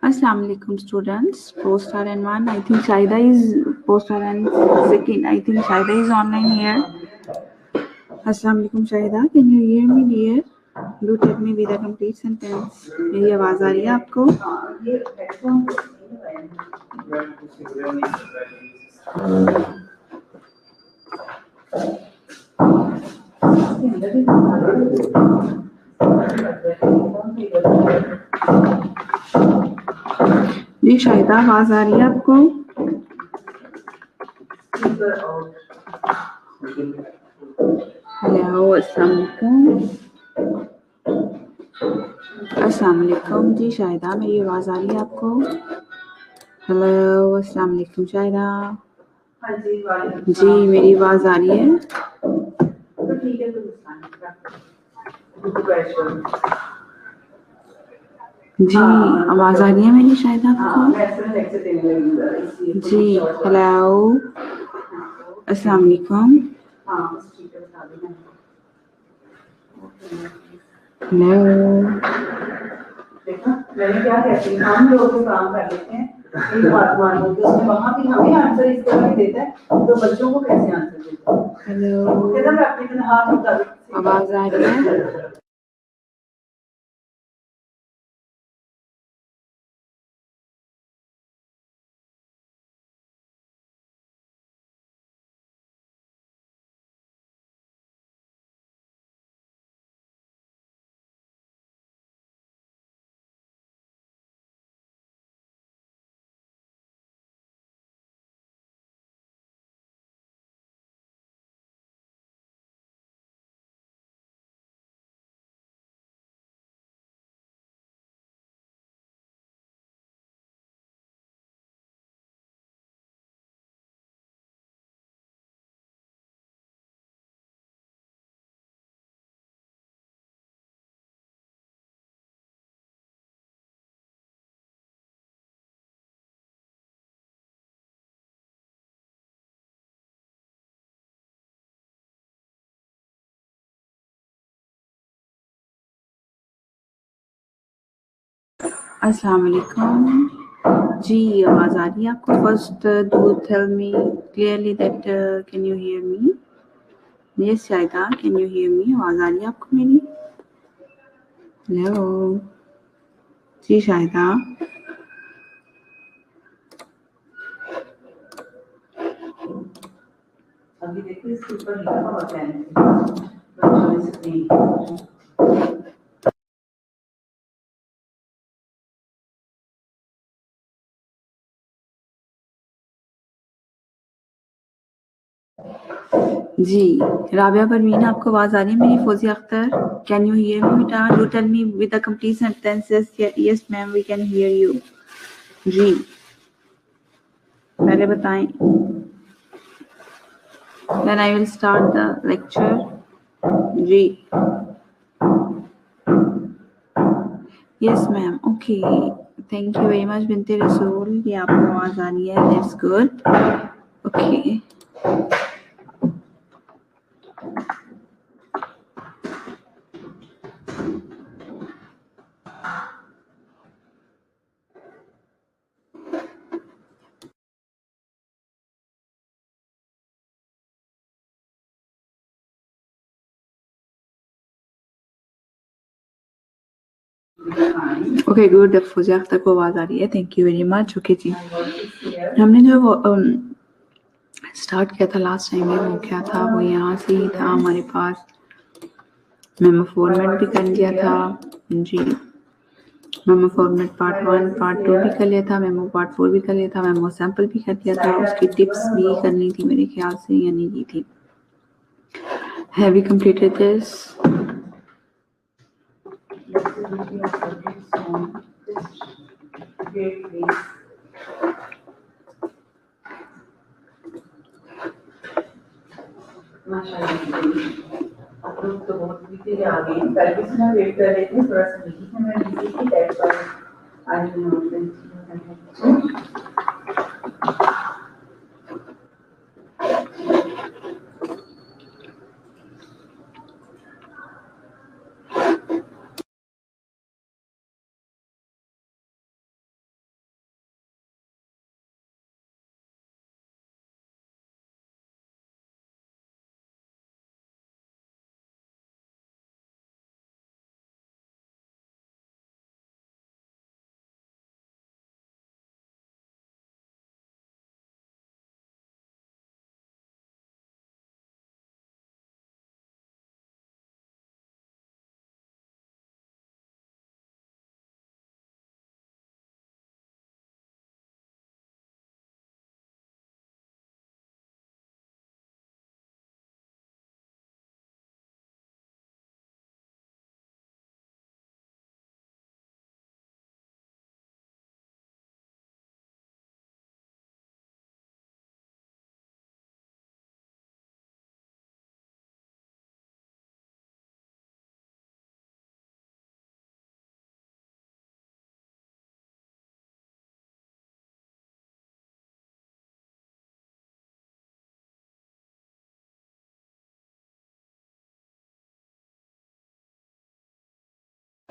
Assalamu alaikum students. Post RN1. I think Shaida is post RN second. I think Shaida is online here. Assalamu alaikum Shaida. Can you hear me dear? Do tell me with a complete sentence. मेरी आवाज आ रही है आपको? जी शाहिदा आवाज आ रही है आपको? हेलो अस्सलाम वालेकुम जी शाहिदा मेरी आवाज आ रही है आपको? हेलो अस्सलाम वालेकुम शाहिदा जी मेरी आवाज आ रही है? जी आवाज आ रही है मेरी शायद आपको? जी हेलो अस्सलाम वालेकुम हेलो मैंने क्या कहती हूँ हम लोग काम कर लेते हैं एक बात मान लो कि उसमें वहाँ भी हमें आंसर इस तरह नहीं देता है तो बच्चों को कैसे आंसर देता है? हेलो आवाज आ रही है? अस्सलाम वालेकुम जी आवाज आ रही है आपको? First do tell me clearly that can you hear me? Yes Shaida can you hear me? आवाज आ रही है आपको मेरी? हेलो जी शायदा अभी देखो इसके ऊपर लिखा हुआ है जी राबिया परवीन आपको आवाज आ रही है मेरी? Fauzia Akhtar can you hear me बेटा? Do tell me with the complete sentences yes ma'am we can hear you. जी पहले बताएं then I will start the lecture. जी yes ma'am okay thank you very much Binte Rasool ये आपको आवाज आ रही है that's good okay okay good Fauzia Akhtar को आवाज आ रही है thank you very much okay जी हमने जो स्टार्ट किया था लास्ट टाइम में वो क्या था वो यहाँ से ही था हमारे पास मेमो फॉर्मेट भी कर लिया था जी मेमो फॉर्मेट पार्ट 1 पार्ट 2 भी कर लिया था मेमो पार्ट 4 भी कर लिया था मेमो सैंपल भी कर लिया था उसकी टिप्स भी करनी थी मेरे ख्याल से या नहीं की थी हैव यू कंप्लीटेड दिस आप लोग तो बहुत बीते आ गए कल भी सुना वेट कर रहे थे थोड़ा सा बिजी था मैं बिजी थी दैट्स व्हाई आई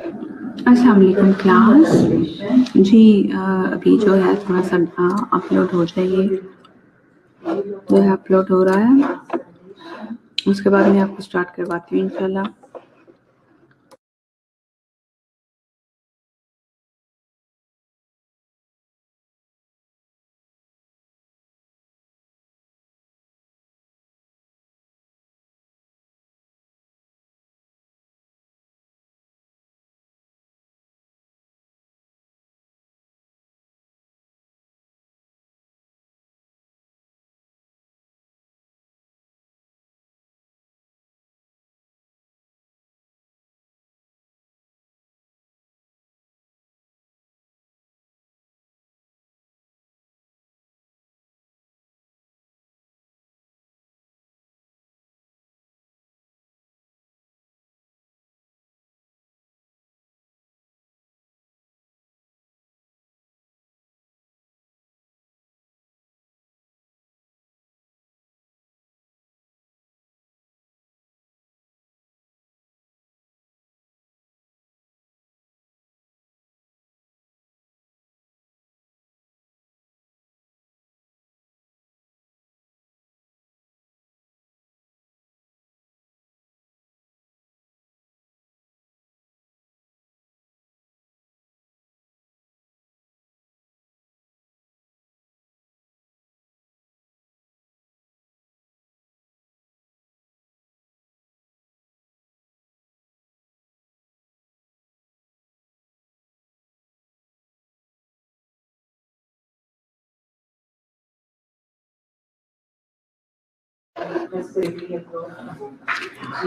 अस्सलाम वालेकुम क्लास जी। अभी जो है थोड़ा सा अपलोड हो जाइए, जो है अपलोड हो रहा है, उसके बाद मैं आपको स्टार्ट करवाती हूँ इंशाल्लाह।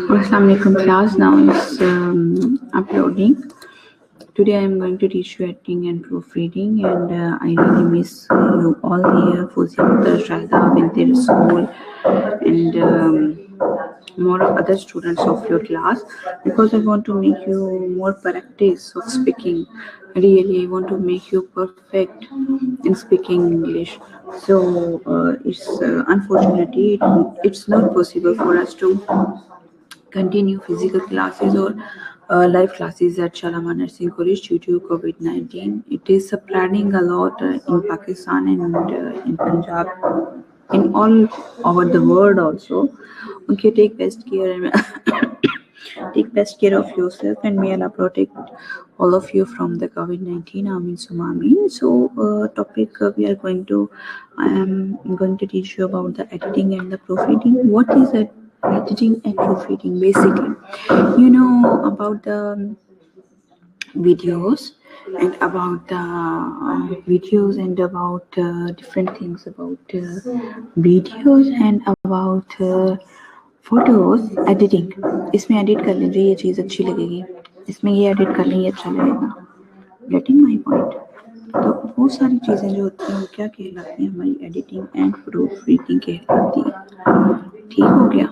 Assalamu alaikum class. Now it's uploading. Today I am going to teach you editing and proofreading, and I really miss you all here, Fuzia, Shahida, Binti Rasool, and more other students of your class, because I want to make you more practice of speaking. Really, I want to make you perfect in speaking English. So it's unfortunately it's not possible for us to continue physical classes or live classes at Shalimar Nursing College due to COVID-19. It is spreading a lot in Pakistan and in Punjab, in all over the world also. Okay, take best care and take best care of yourself, and may Allah protect all of you from the COVID-19. Amin summa amin. So, topic we are going to, I am going to teach you about the editing and the proofreading. What is it? Editing and proofreading, basically, you know about the videos and about the videos and about different things about videos and about photos editing. इसमें edit कर लीजिए, ये चीज़ अच्छी लगेगी, इसमें ये edit कर लेंगे अच्छा लगेगा। Getting my point. तो बहुत सारी चीज़ें जो होती हैं वो क्या कहलाती हैं, हमारी एडिटिंग एंड प्रूफ रीडिंग कहलाती है। ठीक हो गया।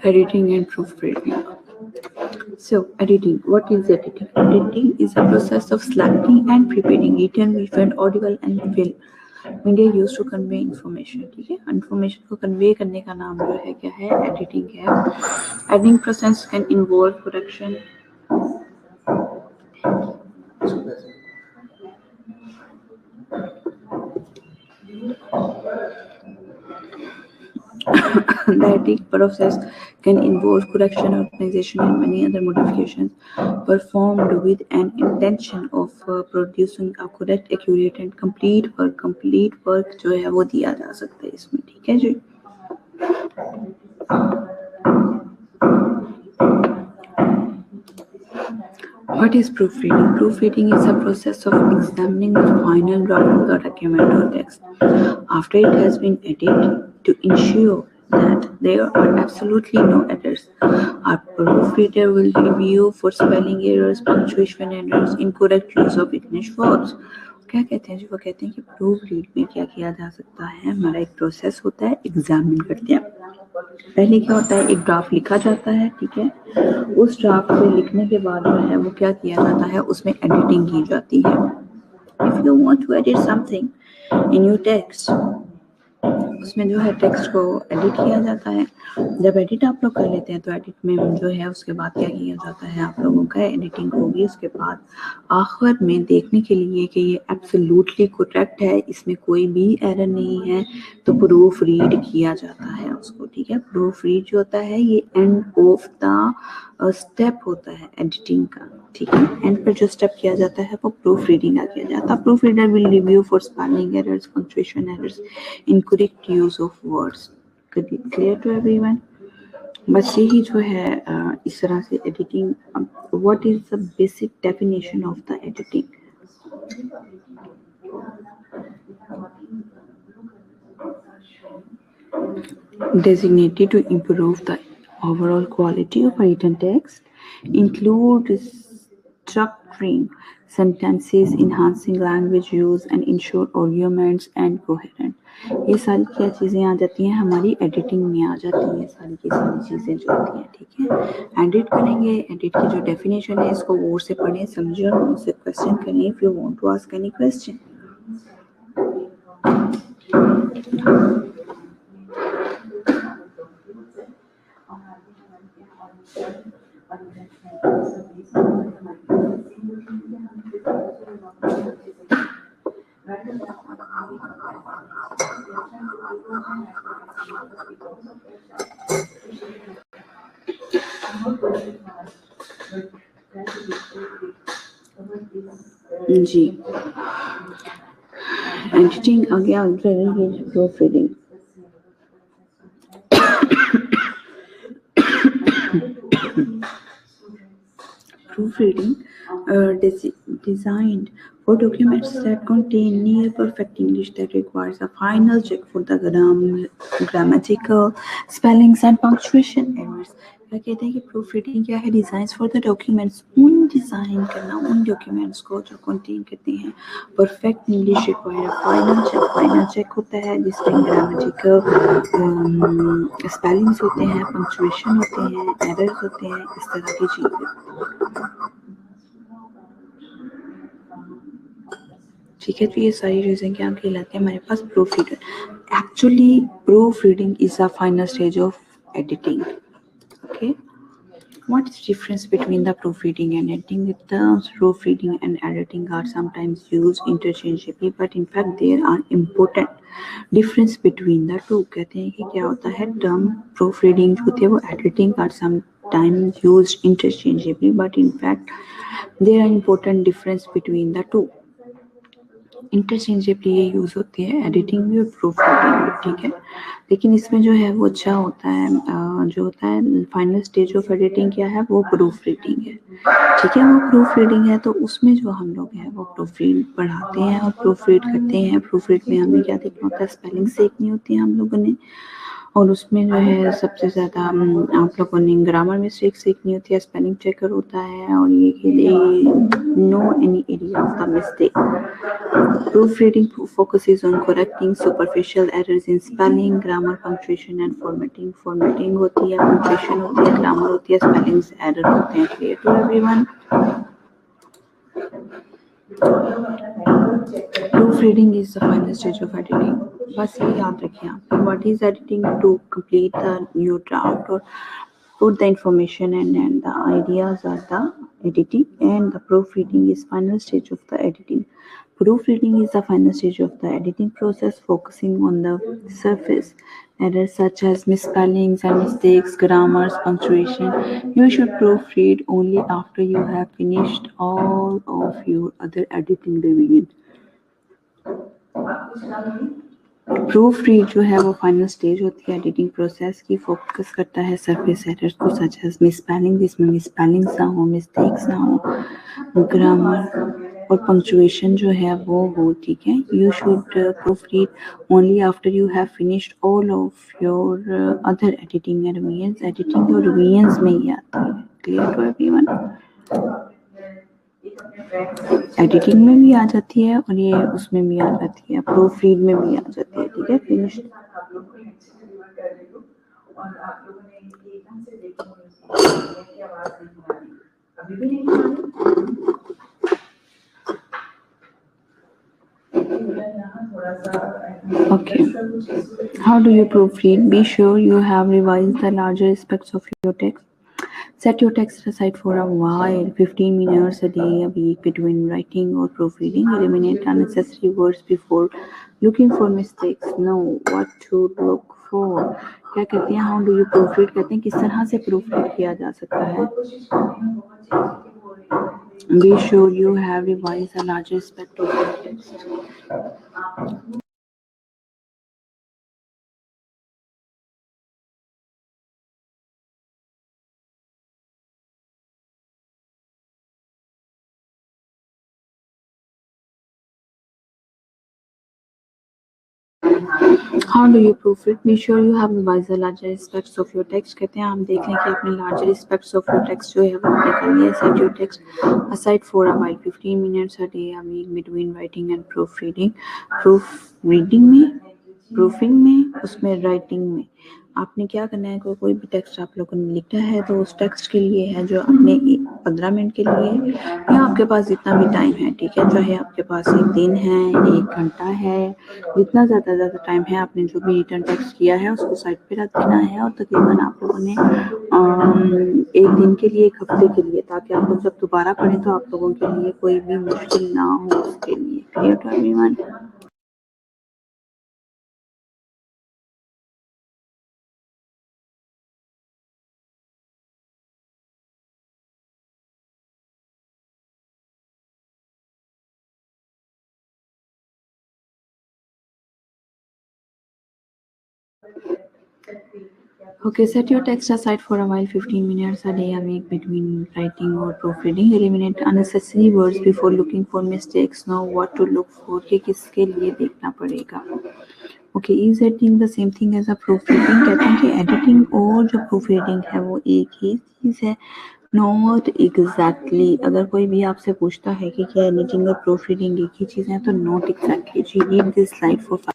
Editing and proofreading. So, editing. What is editing? Editing is a process of selecting and preparing written, visual, audible and film media use to convey information. ठीक है, इन्फॉर्मेशन को convey करने का नाम जो है क्या है, एडिटिंग है। Editing process can involve production the editing process can involve correction, organization, and many other modifications performed with an intention of producing a correct, accurate, and complete work. Complete work जो है वो दिया जा सकता है इसमें। ठीक है जी। What is proofreading? Proofreading is a process of examining the final draft of the document or text after it has been edited to ensure that there are absolutely no errors. A proofreader will review for spelling errors, punctuation errors, incorrect use of English verbs. क्या कहते हैं जी, वो कहते हैं कि proof read में क्या किया जा सकता है, हमारा एक प्रोसेस होता है, एग्जामिन करते हैं। पहले क्या होता है, एक ड्राफ्ट लिखा जाता है, ठीक है, उस ड्राफ्ट को लिखने के बाद जो है वो क्या किया जाता है, उसमें एडिटिंग की जाती है। If you want to edit something in your text, उसमें जो है टेक्स्ट को एडिट किया जाता है। जब एडिट आप लोग कर लेते हैं तो एडिट में जो है उसके बाद क्या किया जाता है, आप लोगों का एडिटिंग होगी, उसके बाद आखिर में देखने के लिए कि ये एब्सोल्युटली करेक्ट है, इसमें कोई भी एरर नहीं है, तो प्रूफ रीड किया जाता है उसको, ठीक है। प्रूफ रीड जो होता है ये एंड ऑफ द स्टेप होता है एडिटिंग का, ठीक है। एंड पर जो स्टेप किया जाता है वो प्रूफ रीडिंग का किया जाता है। Proof reader will review for spelling errors, punctuation errors, incorrect use of words. Clear to everyone? बस यही जो है इस तरह से editing. What is the basic definition of the editing? Designated to improve the overall quality of written text, include structuring sentences, enhancing language use and ensure arguments and coherent। ये सारी क्या चीज़ें आ जाती हैं, हमारी एडिटिंग में आ जाती हैं, सारी की सारी चीज़ें जो होती हैं, ठीक है। एडिट करेंगे, एडिट की जो डेफिनेशन है इसको गौर से पढ़ें, समझें और मुझसे क्वेश्चन करें if you want to ask any question. जी, एडिटिंग आ गया, proof reading. Proofreading designed for documents that contain near perfect English that requires a final check for the grammatical, spellings and punctuation errors। क्या कहते हैं कि proof reading क्या है, design for the documents, उन डिजाइन करना उन डॉक्यूमेंट्स को जो कंटेन करते हैं perfect English require final check होता है जिसमें ग्रामेटिकल स्पेलिंग्स होते हैं, पंक्चुएशन होते हैं, एरर्स होते हैं, इस तरह की चीजें, ठीक है। तो ये सारी चीजें क्या कहलाती है हमारे पास proof reader. Actually proof reading is a final stage of editing, okay. What is the difference between the proofreading and editing? The terms proofreading and editing are sometimes used interchangeably, but in fact there are important difference between the two। कहते हैं कि क्या होता है, term proofreading जो होती है वो editing are sometimes used interchangeably, but in fact there are important difference between the two। Interchangeably ये यूज़ होती है एडिटिंग भी और प्रूफ रीडिंग भी, ठीक है। लेकिन इसमें जो है वो अच्छा होता है, जो होता है फाइनल स्टेज ऑफ एडिटिंग क्या है, वो प्रूफ रीडिंग है, ठीक है। वो प्रूफ रीडिंग है तो उसमें जो हम लोग हैं वो प्रूफ रीड पढ़ाते हैं और प्रूफ रीड करते हैं। प्रूफ रीड में हमें क्या देखना होता है, स्पेलिंग सीखनी होती है हम लोगों ने, और उसमें जो है सबसे ज़्यादा आप लोगों ने ग्रामर मिस्टेक सीखनी होती है, स्पेलिंग चेकर होता है, और ये कि no any area of the mistake. Proofreading focuses on correcting superficial errors in spelling, grammar, punctuation and formatting। Formatting होती है, punctuation होती है, grammar होती है, spellings error होते हैं। Clear to everyone? Proofreading is the final stage of editing। बस ये याद रखिए आप। What is editing? To complete the new draft or put the information and the ideas are the editing, and the proofreading is final stage of the editing। Proofreading is the final stage of the editing process, focusing on the surface errors such as misspellings and mistakes, grammars, punctuation। You should proofread only after you have finished all of your other editing revision। Proof read जो है वो final stage होती है editing process की, focus करता है surface errors को such as misspelling, जिसमें मिसस्पेलिंग्स ना हो, मिस्टेक्स ना हो, ग्रामर और पंक्चुएशन जो है वो हो, ठीक है। You should proof read only after you have finished all of your other editing revisions. Editing और रिवीजन्स में ही आती है। Clear to everyone? एडिटिंग में भी आ जाती है और ये उसमें भी आ जाती है, प्रूफ रीड में भी आ जाती है। ठीक है, finish. Okay. How do you proofread? Be sure you have revised the larger aspects of your text. Set your text aside for a while, 15 minutes a day, a week, between writing or proofreading. Eliminate unnecessary words before looking for mistakes. Know what to look for. क्या कहते हैं, how do you proofread? कहते हैं किस तरह से proofread किया जा सकता है. Be sure you have revised a larger aspect of your text. How do you proofread? Be sure you have revised the larger aspects of your text. कहते हैं हम देख लें कि आपने larger aspects of your text जो है वो आपने कर लिया. Set your text aside for a while, 15 minutes a day, a week, between writing and proofreading. Proofreading में, proofing में, उसमें writing में आपने क्या करना है, कोई भी टेक्स्ट आप लोगों ने लिखा है तो उस टेक्स्ट के लिए है जो आपने 15 मिनट के लिए या आपके पास जितना भी टाइम है, ठीक है, चाहे आपके पास एक दिन है, 1 घंटा है, जितना ज़्यादा टाइम है, आपने जो भी रिटर्न टेक्स्ट किया है उसको साइड पे रख देना है और तकरीबन आप लोगों ने 1 दिन के लिए, 1 हफ्ते के लिए, ताकि आप लोग जब दोबारा पढ़ें तो आप लोगों के लिए कोई भी मुश्किल ना हो उसके लिए. Clear to everyone? Okay, set your text aside for a while, 15 minutes a day, a week, between writing or proofreading. Eliminate unnecessary words before looking for mistakes. Know what to look for. कि किसके लिए देखना पड़ेगा. Okay, is editing the same thing as a proofreading? कहते हैं कि editing और जो proofreading है वो एक ही चीज़ है. Not exactly. अगर कोई भी आपसे पूछता है कि क्या editing और proofreading एक ही चीज़ है तो not exactly. Ji, read this slide for 5.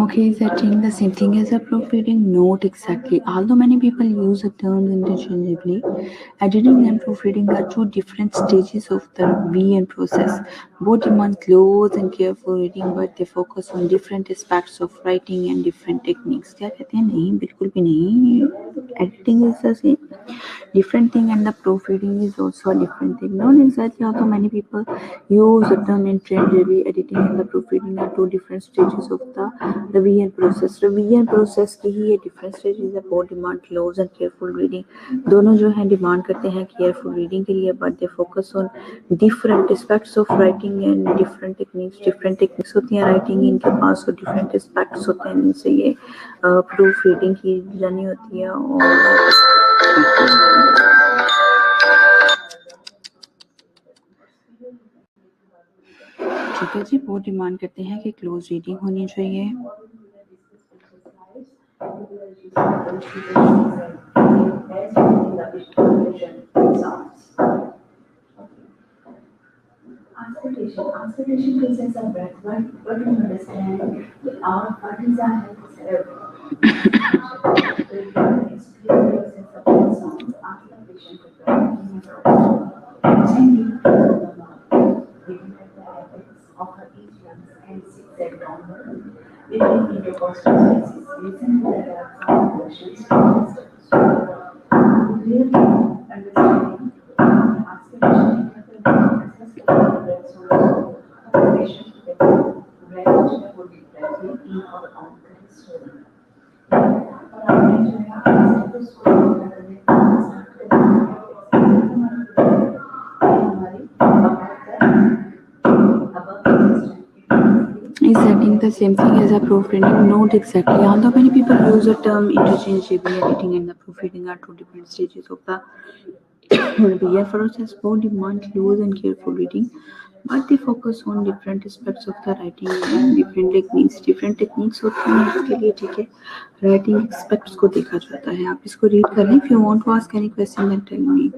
Okay, is editing the same thing as a proofreading? Not exactly. Although many people use the terms interchangeably, editing and proofreading are 2 different stages of the revision process. Both demand close and careful reading, but they focus on different aspects of writing and different techniques. क्या कहते हैं? नहीं, बिल्कुल भी नहीं. Editing is the same, different thing, and the proofreading is also a different thing. Not exactly. Although many people use the term interchangeably, editing and the proofreading are 2 different stages of the revision process. Revision process की ही ये different stages है. Both demand close and careful reading. दोनों जो है demand करते हैं careful reading के लिए, but they focus on different aspects of writing and different techniques. Different techniques होती हैं writing इनके पास और different aspects होते हैं इनसे ये proof reading की जानी होती है. और ठीक है जी, बहुत डिमांड करते हैं कि क्लोज रीडिंग होनी चाहिए. Aspiration consists of breath. What do you understand? Our bodies are of her Ephraim and zigzag downward between intercostal spaces. Listen to the questions. Clearly understanding aspiration in our own story. setting the same thing as a proofreading? Not exactly. Although many people use the term interchangeably, editing and the proofreading are two different stages of the BA process. Both demand close and careful reading, but they focus on different aspects of the writing and different techniques. Different techniques होती हैं इसके लिए, ठीक है. Writing aspects को देखा जाता है. आप इसको read कर लें. If you want to ask any question, then tell me.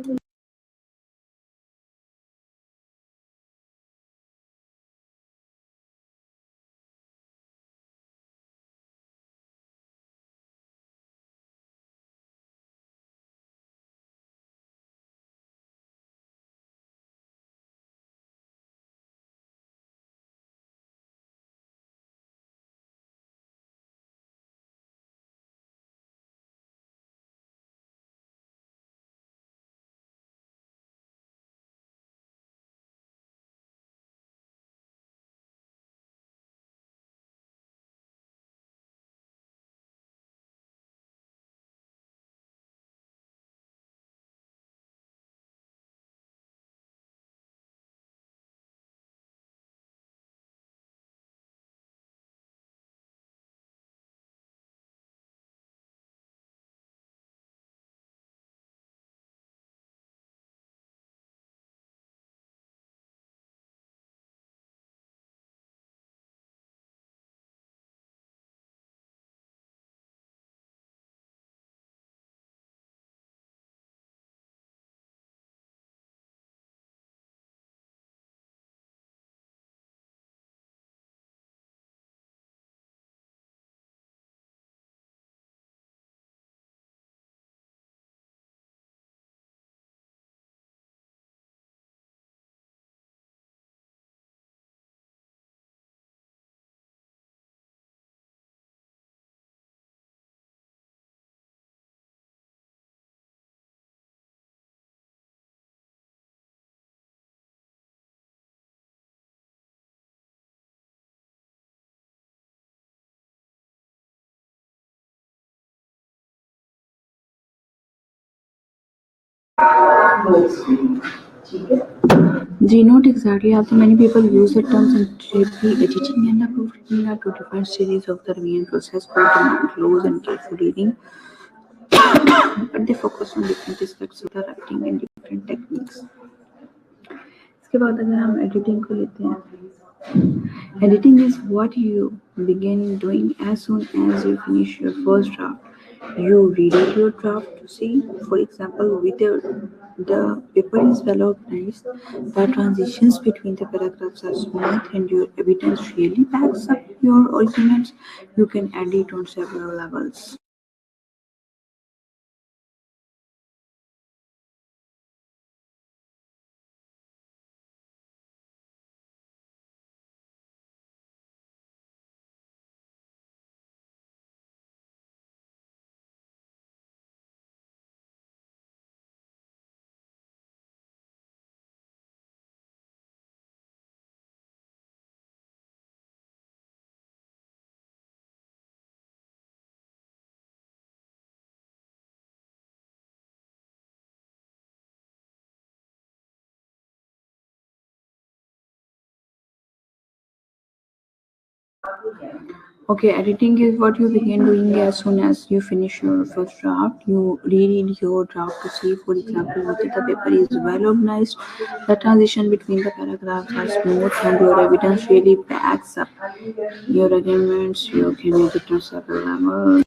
G not exactly. Also, many people use the terms interchangeably. Editing and the proofreading are two different stages of the revision process. Both demand close and careful reading, but they focus on different aspects of the writing and different techniques. इसके बाद अगर हम editing को लेते हैं, editing is what you begin doing as soon as you finish your first draft. You reread your draft to see, for example, whether the paper is well organized, the transitions between the paragraphs are smooth, and your evidence really backs up your arguments. You can edit on several levels. Okay, editing is what you begin doing as soon as you finish your first draft. You reread your draft to see, for example, whether the paper is well organized, the transition between the paragraphs are smooth, and your evidence really backs up your arguments. You can edit on several levels.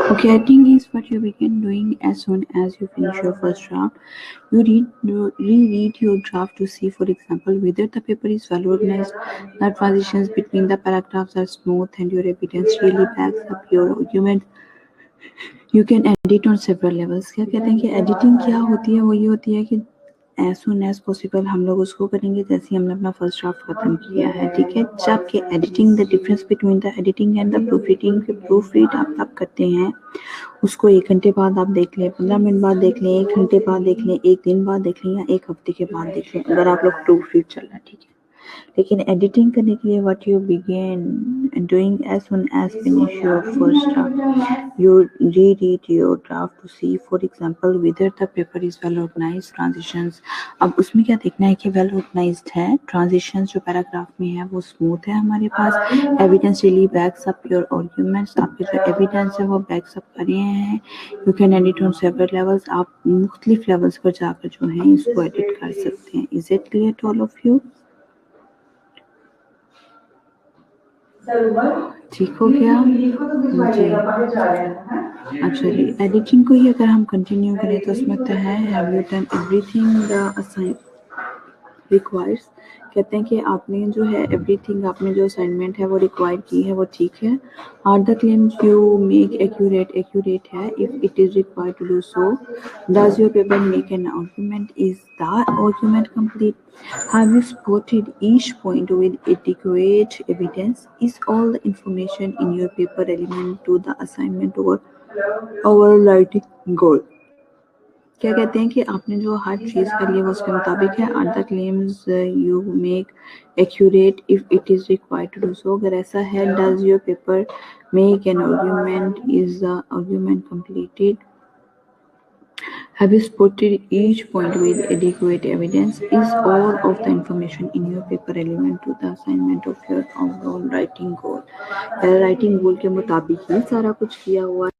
Okay, editing is what you begin doing as soon as you finish your first draft. You reread your draft to see, for example, whether the paper is well organized, the transitions between the paragraphs are smooth, and your evidence really backs up your argument. You can edit on several levels. क्या कहते हैं कि editing क्या होती है, वो ये होती है कि एज सुन एज पॉसिबल हम लोग उसको करेंगे जैसे ही हमने अपना फर्स्ट ड्राफ्ट खत्म किया है, ठीक है। जबकि editing, the difference between the editing and the proof reading, proof read आप तब करते हैं, उसको 1 घंटे बाद आप देख लें, 15 मिनट बाद देख लें, 1 घंटे बाद देख लें, 1 दिन बाद देख लें, या 1 हफ्ते के बाद देख लें, अगर आप लोग प्रूफ रीड चल रहा है, ठीक है। लेकिन एडिटिंग करने के लिए what you begin doing as soon as finish your first draft, you reread your draft to see, for example, whether the paper is well organised, transitions. अब उसमें क्या देखना है कि वेल ऑर्गेनाइज्ड है, ट्रांजिशंस जो पैराग्राफ में है वो स्मूथ है हमारे पास, evidence really backs up your arguments, आपके जो एविडेंस है वो बैक्स अप कर रहे हैं। You can edit on several levels, आप मुख्तलिफ लेवल्स पर जाकर जो है इसको एडिट कर सकते हैं। Is it clear to all of you? ठीक हो गया जी। अच्छा जी, एडिटिंग को ही अगर हम कंटिन्यू करें तो उसमें तो है have you done everything the assign requires, कहते हैं कि आपने जो है एवरीथिंग, आपने जो असाइनमेंट है वो रिक्वायर की है वो ठीक है। Are the claims you make accurate, accurate है if it is required to do so. Does your paper make an argument, is the argument complete, have you spotted each point with adequate evidence, is all the information in your paper relevant to the assignment or overriding goal। क्या कहते हैं कि आपने जो हर चीज़ कर ली वो उसके मुताबिक है। Are the claims you make accurate if it is required to do so, अगर ऐसा है। Does your paper make an argument, is the argument completed, have you spotted each point with adequate evidence, is all of the information in your paper relevant to the assignment of your overall writing goal। Writing goal के मुताबिक ही सारा कुछ किया हुआ है।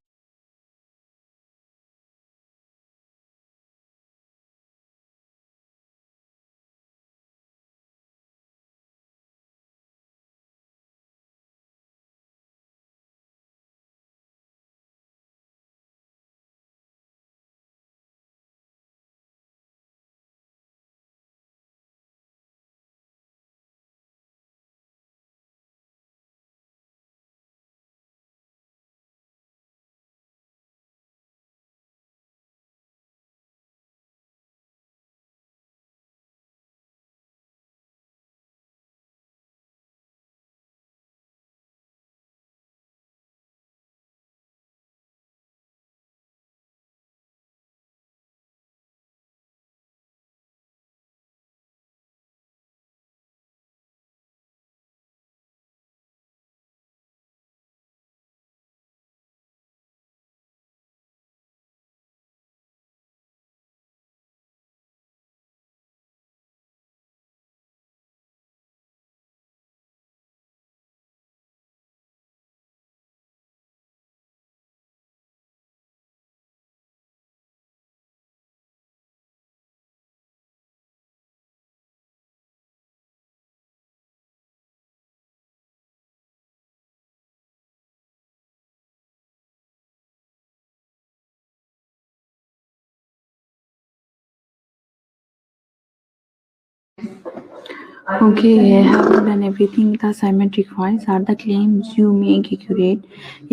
Okay, have you done everything the assignment requires? Are the claims you make accurate?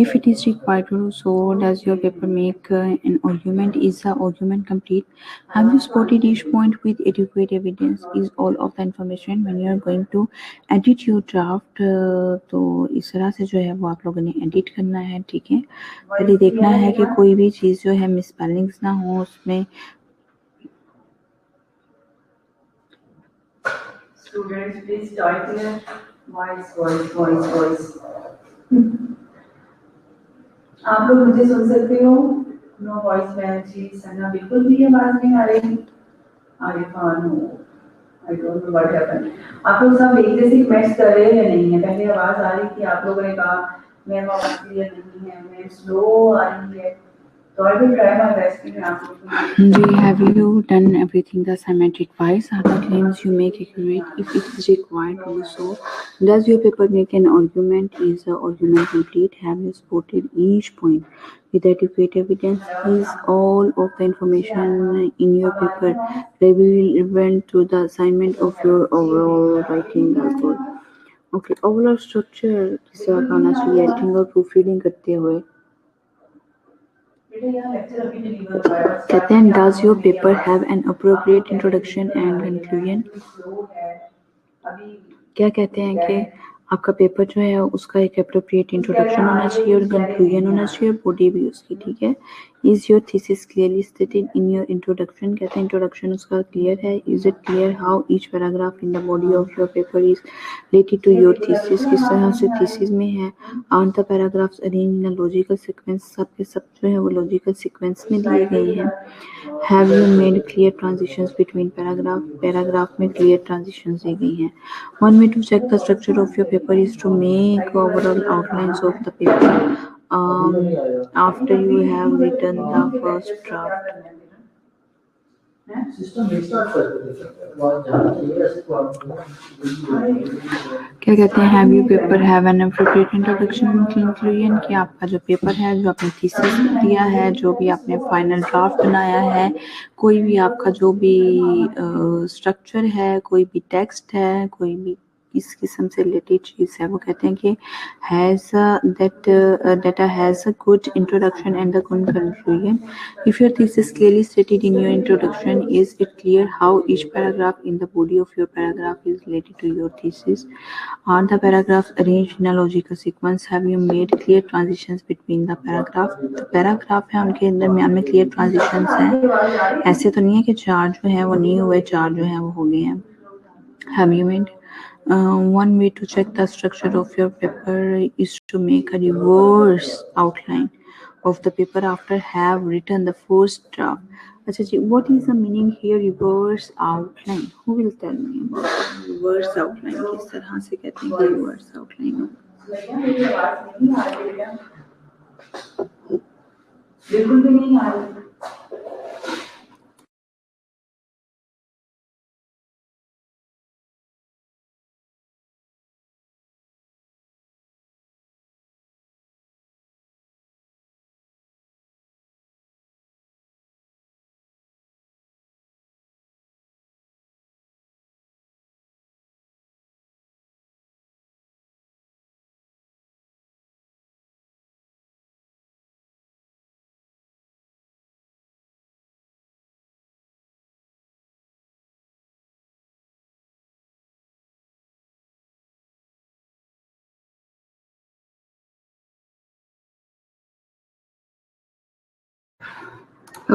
If it is required to do so, does your paper make an argument? Is the argument complete? Have you spotted each point with adequate evidence? Is all of the information when you are going to edit your draft? तो इस तरह से जो है वो आप लोगों ने एडिट करना है, ठीक है। पहले देखना है कि कोई भी चीज़ जो है मिसस्पेलिंग्स ना हो उसमें। Students, please type here. Voice. आप लोग मुझे सुन सकते हो? नो वॉइस मैसेज, सना बिल्कुल भी आवाज नहीं आ रही। आरिफान हो, I don't know what happened. आप लोग सब एक जैसे मैच कर रहे हैं या नहीं है? पहले आवाज आ रही थी, आप लोगों ने कहा मैम आवाज क्लियर नहीं है, मैम स्लो आ रही है। तो I will try my best कि मैं आप लोगों को जी, have you done everything the assignment requires? Are the claims you make accurate? If it is required to do so, does your paper make an argument? Is the argument complete? Have you supported each point with adequate evidence? Is all of the information in your paper relevant to the assignment of your overall writing good? Okay, overall structure किस तरह का होना चाहिए? Editing और proofreading करते हुए कहते हैं does your paper have an appropriate introduction and conclusion? क्या कहते हैं कि आपका पेपर जो है उसका एक अप्रोप्रिएट इंट्रोडक्शन होना चाहिए और कंक्लूजन होना चाहिए और बॉडी भी उसकी, ठीक है। Is your thesis clearly stated in your introduction? कहते हैं इंट्रोडक्शन उसका क्लियर है। Is it clear how each paragraph in the body of your paper is related to your thesis? किस तरह से थीसिस में है। Are the paragraphs arrange in a logical sequence? सब के सब जो है वो लॉजिकल सीक्वेंस में दिए गए हैं। Have you made clear transitions between paragraph? Paragraph में क्लियर ट्रांजिशंस दी गई हैं। One way to check the structure of your paper is to make overall outlines of the paper after you have written the first draft. क्या कहते हैं have your paper have an appropriate introduction and conclusion? कि आपका जो paper है, जो आपने thesis दिया है, जो भी आपने फाइनल ड्राफ्ट बनाया है, कोई भी आपका जो भी स्ट्रक्चर है, कोई भी टेक्स्ट है, कोई भी इस किस्म से रिलेटेड चीज़ है, वो कहते हैं कि has that data has a good introduction and a good conclusion. If your thesis clearly stated in your introduction, is it clear how each paragraph in the body of your paragraph is related to your thesis? Are the paragraphs arranged in a logical sequence? Have you made clear transitions between the paragraph? तो paragraph है, उनके दरमियान में clear transitions हैं। ऐसे तो नहीं है कि चार जो है वो नहीं हुए, चार जो है वो हो गए हैं। Have you made one way to check the structure of your paper is to make a reverse outline of the paper after have written the first draft. अच्छा जी, what is the meaning here reverse outline? Who will tell me about reverse outline? किस तरह से कहते हैं कि reverse outline? बिल्कुल भी नहीं आ रही।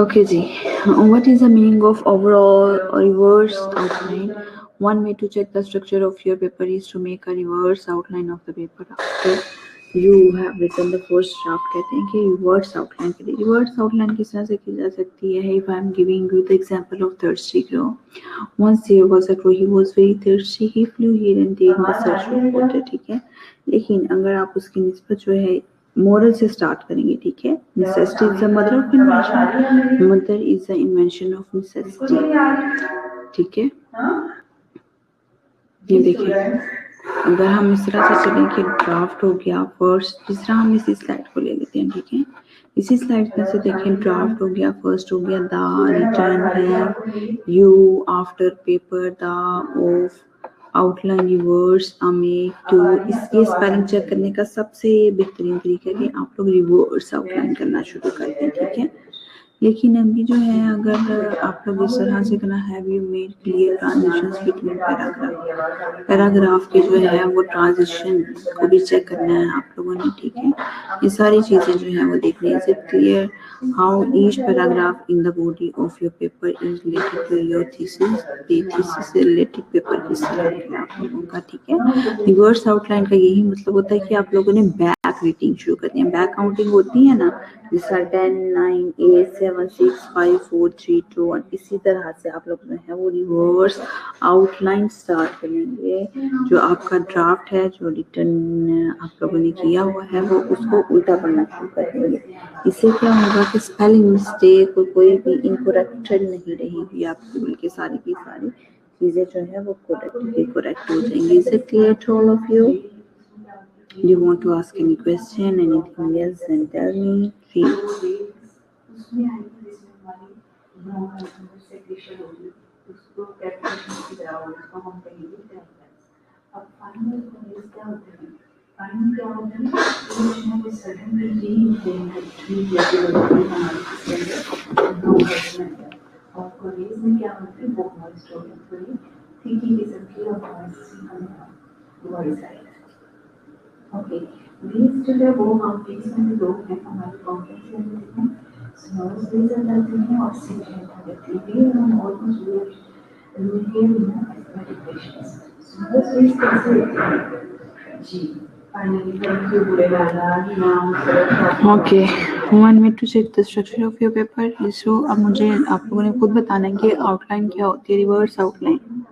Okay ji, what is the meaning of overall reverse outline? One way to check the structure of your paper is to make a reverse outline of the paper after you have written the first draft. कहते हैं कि reverse outline के लिए reverse outline किस तरह से की जा सकती है? If I am giving you the example of thirsty crow, once there was a crow, he was very thirsty, he flew here and there in the search for water, ठीक है। लेकिन अगर आप उसकी निस्बत जो है मोरल से स्टार्ट करेंगे, ठीक है। Necessity is the mother of invention, mother is the invention of necessity, ठीक है। ये देखिए, अगर हम इस तरह से चलें कि ड्राफ्ट हो गया फर्स्ट, जिस तरह हम इसी स्लाइड को ले लेते हैं, ठीक है। इसी स्लाइड में से देखें, ड्राफ्ट हो गया, फर्स्ट हो गया, द रिटर्न है, you after paper, the of outline reverse make to. इसके स्पेलिंग चेक करने का सबसे बेहतरीन तरीका है कि आप लोग रिवर्स आउटलाइन करना शुरू कर दें, ठीक है। लेकिन अभी जो है, अगर आप लोग इस तरह से करना, have you made clear transitions between paragraph, paragraph के जो है वो ट्रांजिशन को भी चेक करना है आप लोगों ने, ठीक है। ये सारी चीज़ें जो है वो देखनी है। Is it clear how each paragraph in the body of your paper is related to your thesis? Thesis से रिलेटेड पेपर किस तरह है आप लोगों का, ठीक है। रिवर्स आउटलाइन का यही मतलब होता है कि आप लोगों ने बैक बैक रीडिंग शुरू करते हैं। बैक काउंटिंग होती है ना, जैसा 10 9 8 7 6 5 4 3 2 1, इसी तरह से आप लोग जो है वो रिवर्स आउटलाइन स्टार्ट करेंगे। जो आपका ड्राफ्ट है, जो रिटर्न आप लोगों ने किया हुआ है, वो उसको उल्टा पढ़ना शुरू कर देंगे। इससे क्या होगा कि स्पेलिंग मिस्टेक और कोई भी इनकरेक्शन नहीं रहेगी आपकी, बल्कि सारी की सारी चीज़ें जो है वो करेक्ट हो जाएंगी। Is it clear to all of you? You want to ask any question, anything else, then tell me. Please. Okay, बीस जो है वो हम 20 में लोग हैं हमारे कॉन्फ्रेंस में हैं, स्मॉल्स भी ज़्यादा हैं और सीनियर देते हैं, हम ऑलमोस्ट स्मॉल्स भी कैसे जी फाइनली थैंक यू बुलेवाला नाम Okay, want me to check the structure of your paper? So अब मुझे आप लोगों ने खुद बताना है कि आउटलाइन क्या होती है, reverse outline.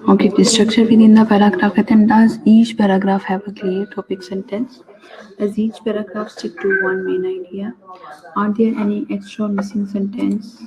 Okay, the structure within the paragraph, then does each paragraph have a clear topic sentence? Does each paragraph stick to one main idea? Are there any extra missing sentence?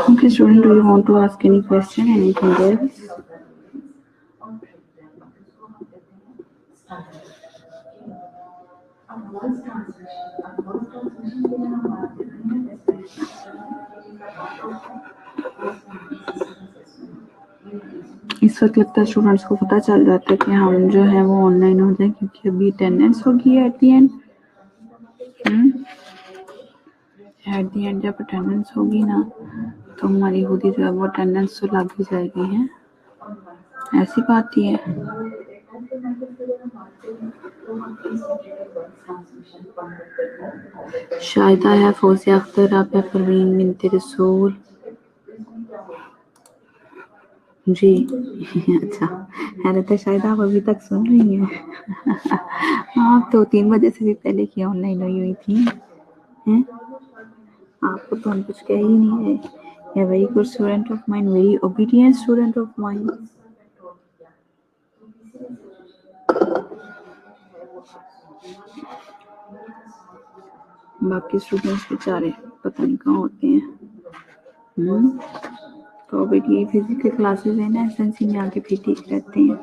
Okay, student, do you want to ask any question, anything else? इस वक्त लगता है students को पता चल जाता है कि हम जो है वो ऑनलाइन हो जाए, क्योंकि अभी अटेंडेंस होगी at the and. At the and जब अटेंडेंस होगी ना, तो हमारी खुद ही जो है वो अटेंडेंस तो लग ही जाएगी है, ऐसी बात ही है। शाहिदा है, फौजिया अख्तर आप है, परवीन बिनते रसूल, जी। अच्छा, अरे तो शायद आप अभी तक सुन रही हैं। आप तो 3 बजे से भी पहले की ऑनलाइन हुई थी, हैं? आपको तो हम कुछ कह ही नहीं रहे। A very good student of mine, very obedient student of mine. बाकी स्टूडेंट्स बेचारे पता नहीं कहाँ होते हैं। तो बेटी फिजिक्स के क्लासेस है ना, एसएनसी में आके फिर ठीक रहते हैं।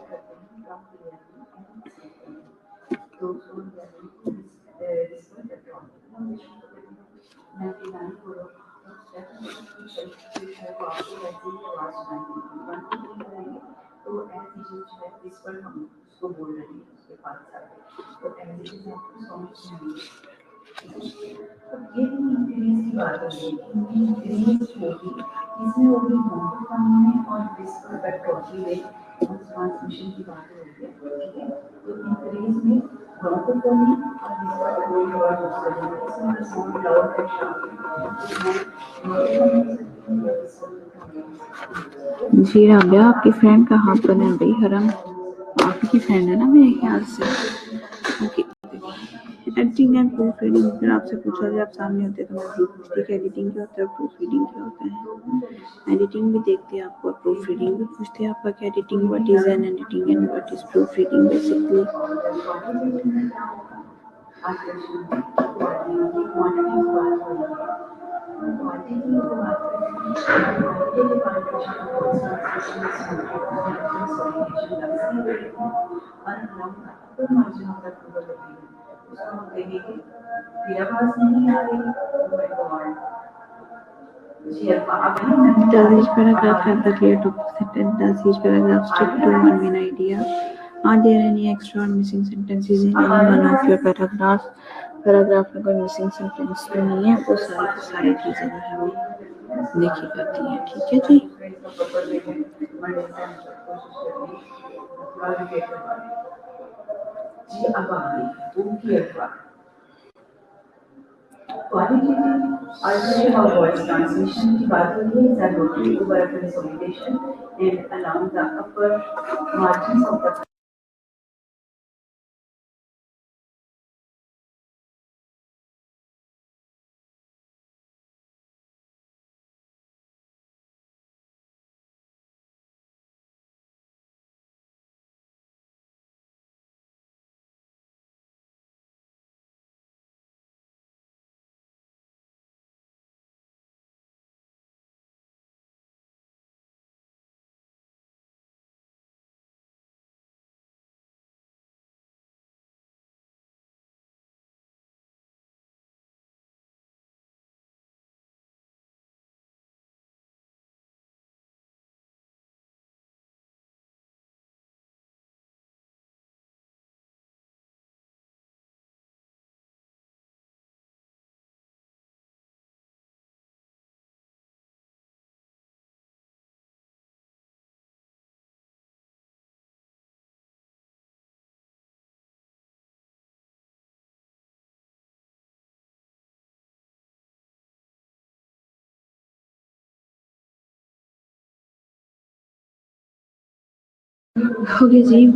जी राबिया, आपकी फ्रेंड कहाँ पर है भाई? हरम आपकी फ्रेंड है ना मेरे ख्याल से। Okay, editing and proof reading अगर आपसे पूछा जाए, आप सामने होते तो मैं पूछती कि एडिटिंग क्या होता है, प्रूफ रीडिंग क्या होता है। एडिटिंग भी देखते हैं आपको, प्रूफ रीडिंग भी पूछते हैं आपका कि editing what is an editing and what is proof reading basically. Does each paragraph have the clear topic sentence? Does each paragraph stick to one main idea? Are there any extra or missing sentences in any one of your paragraphs? Paragraph में कोई missing sentence तो नहीं है, वो सारी चीज़ें जो है वो देखी जाती हैं। ठीक है जी। Qualitative voice transmission की बात हो रही है, is that rotary over consolidation and along the upper margins of the Okay, Jeev.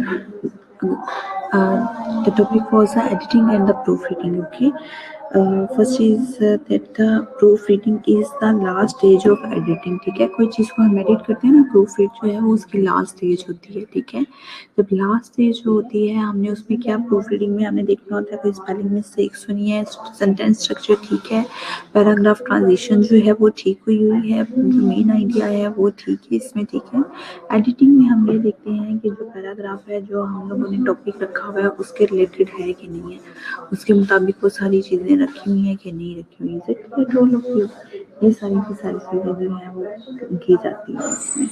The topic was editing and the proofreading. Okay. First is that the proofreading is the last stage of editing. ठीक है, कोई चीज़ को हम edit करते हैं ना, proof read जो है वो उसकी लास्ट स्टेज होती है। ठीक है, जब लास्ट स्टेज होती है, हमने उसमें क्या प्रूफ रीडिंग में हमने देखना होता है कोई स्पेलिंग मिस्टेक सुनी है, सेंटेंस स्ट्रक्चर ठीक है, पैराग्राफ ट्रांजिशन जो है वो ठीक हुई है, जो मेन आइडिया है वो ठीक है इसमें। ठीक है, एडिटिंग में हम ये देखते हैं कि जो पैराग्राफ है, जो हम लोगों ने टॉपिक रखा हुआ है, उसके रिलेटेड है कि नहीं है, उसके मुताबिक वो सारी चीज़ें रखी हुई हैं कि नहीं रखी हुई है। ये सारी की सारी चीज़ें जो हैं वो की जाती हैं इसमें।